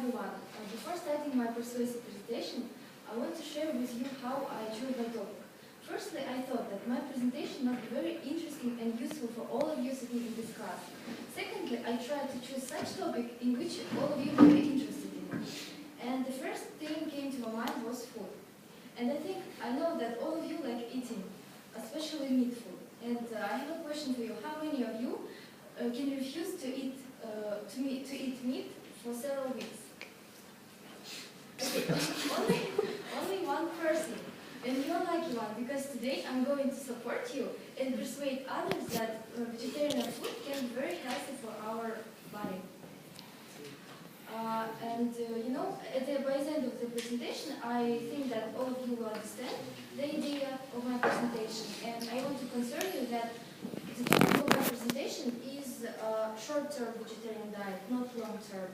everyone. Before starting my persuasive presentation, I want to share with you how I chose my topic. Firstly, I thought that my presentation must be very interesting and useful for all of you sitting in this class. Secondly, I tried to choose such topic in which all of you will be interested in. And the first thing came to my mind was food. And I know that all of you like eating, especially meat food. And I have a question for you. How many of you can refuse to eat meat for several weeks? only one person. And you're lucky one, because today I'm going to support you and persuade others that vegetarian food can be very healthy for our body. By the end of the presentation, I think that all of you will understand the idea of my presentation. And I want to concern you that the topic of my presentation is short-term vegetarian diet, not long-term.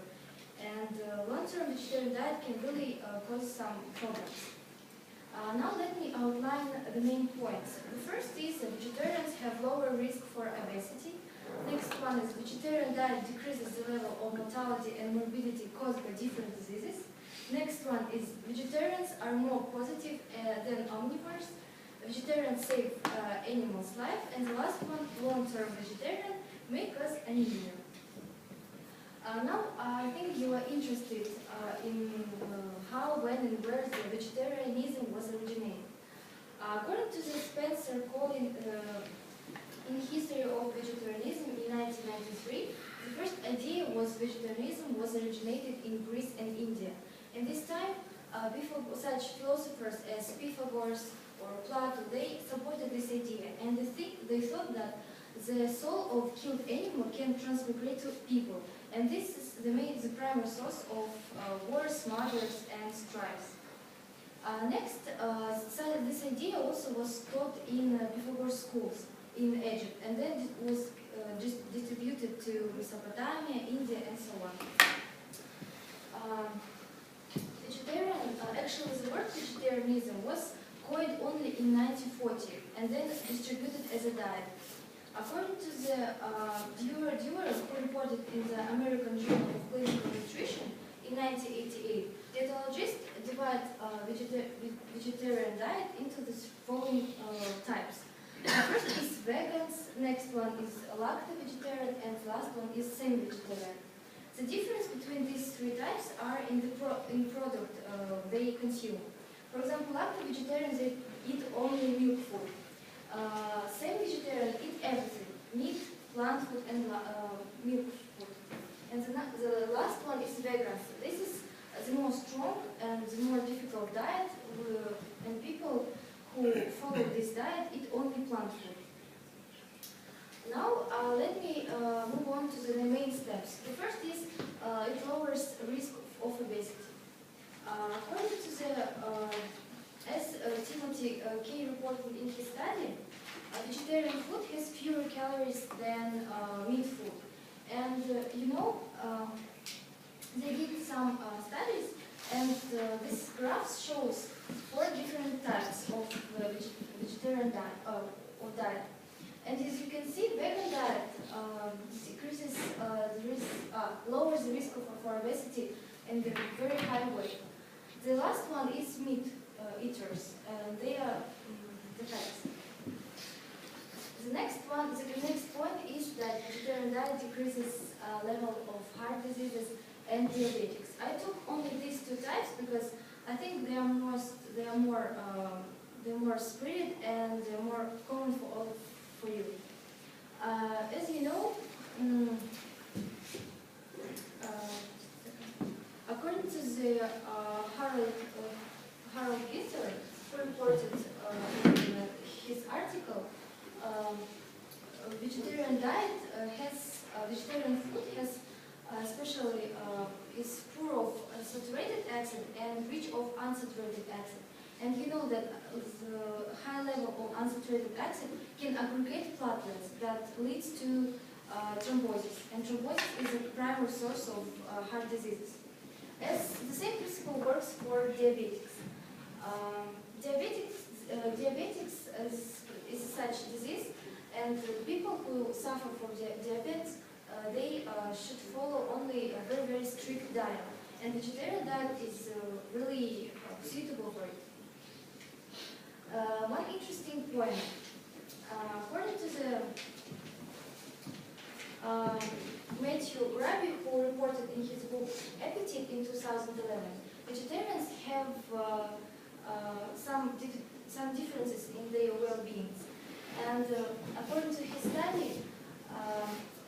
And long-term vegetarian diet can really cause some problems. Now let me outline the main points. The first is that vegetarians have lower risk for obesity. Next one is vegetarian diet decreases the level of mortality and morbidity caused by different diseases. Next one is vegetarians are more positive than omnivores. Vegetarians save animals' life. And the last one, long-term vegetarian may cause anemia. Now, I think you are interested in how, when, and where the vegetarianism was originated. According to the Spencer Collins in History of Vegetarianism in 1993, the first idea was vegetarianism was originated in Greece and India. And this time, such philosophers as Pythagoras or Plato, they supported this idea. And they thought that the soul of killed animal can transmigrate to people. And this is the primary source of wars, murders, and strifes. This idea also was taught in Pythagoras schools in Egypt, and then it was distributed to Mesopotamia, India, and so on. Actually, the word vegetarianism was coined only in 1940, and then distributed as a diet. According to the Dewar, who reported in the American Journal of Clinical Nutrition in 1988, dietologists divide vegetarian diet into the following types. First is vegans, next one is lacto-vegetarian, and the last one is semi-vegetarian. The difference between these three types are in the product they consume. For example, lacto-vegetarians they eat only milk food. Semi-vegetarian eat everything: meat, plant food, and milk food. And the last one is vegans. This is the more strong and the more difficult diet, and people who follow this diet eat only plant food. Now let me move on to the main steps. The first is it lowers risk of obesity. According to as Timothy Kay reported in his study, vegetarian food has fewer calories than meat food. And they did some studies, and this graph shows 4 different types of vegetarian diet or diet. And as you can see, vegan diet decreases lowers the risk for obesity and the very high weight. The last one is meat eaters, and they are the types. The next point is that vegetarian diet decreases level of heart diseases and diabetics. I took only these 2 types because I think they are more spread and they're more common for you. As you know, according to the Harold Gitter, who reported in his article, vegetarian food has especially is poor of saturated acid and rich of unsaturated acid. And you know that the high level of unsaturated acid can aggregate platelets that leads to thrombosis. And thrombosis is a primary source of heart diseases. As the same principle works for diabetics. Diabetics is such disease, and people who suffer from diabetes, they should follow only a very, very strict diet. and vegetarian diet is really suitable for it. One interesting point, according to the Matthew Rabi, who reported in his book Appetite in 2011, vegetarians have some differences in their well-being. And according to his study,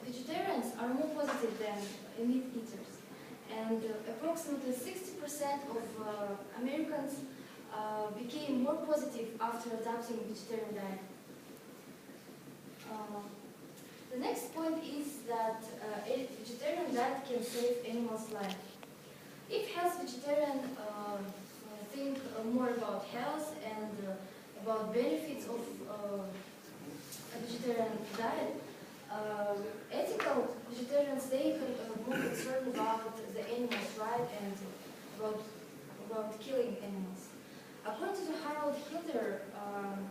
vegetarians are more positive than meat eaters. And approximately 60% of Americans became more positive after adopting vegetarian diet. The next point is that a vegetarian diet can save animals' life. If health vegetarian think more about health and about benefits of a vegetarian diet, ethical vegetarians, they are more concerned about the animals' right and about killing animals. According to the Harold Hilder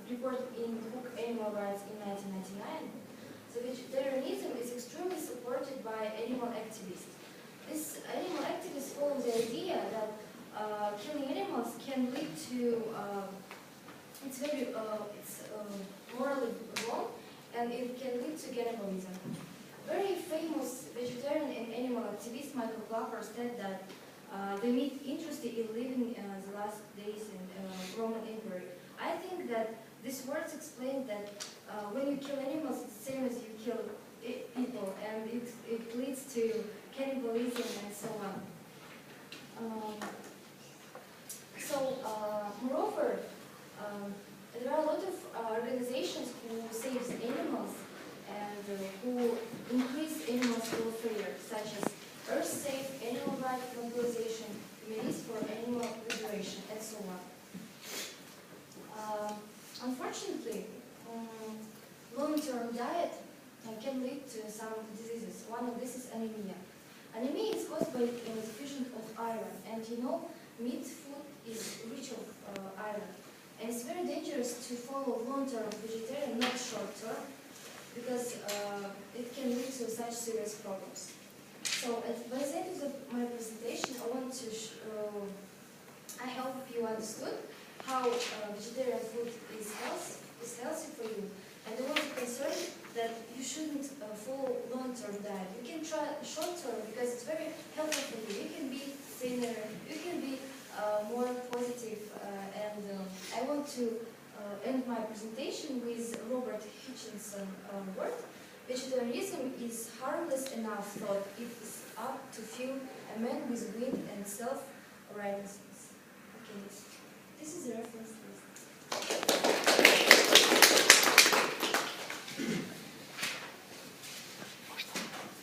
report in the book Animal Rights in 1999, the vegetarianism is extremely supported by animal activists. These animal activists follow the idea that killing animals can lead to it's morally wrong, and it can lead to cannibalism. Very famous vegetarian and animal activist Michael Clapper said that the meat interested in living the last days in Roman Empire. I think that these words explain that when you kill animals, it's the same as you kill people, and it leads to cannibalism and so on. Moreover, there are a lot of organizations who save animals and who increase animals' welfare, such as Earth Safe, Animal Rights Mobilization, Committees for Animal Liberation, and so on. Unfortunately, long-term diet can lead to some diseases. One of this is anemia. Anemia is caused by deficiency of iron, and you know, meat food is rich of iron. And it's very dangerous to follow long-term vegetarian, not short-term, because it can lead to such serious problems. So by the end of my presentation, I want to I hope you understood how vegetarian food is healthy for you. And I want to concern that you shouldn't follow long-term diet. You can try short-term because it's very helpful for you. You can be thinner, you can be more positive. I want to end my presentation with Robert Hutchinson word. Vegetarianism is harmless enough thought it is up to fill a man with wit and self-righteousness. Okay.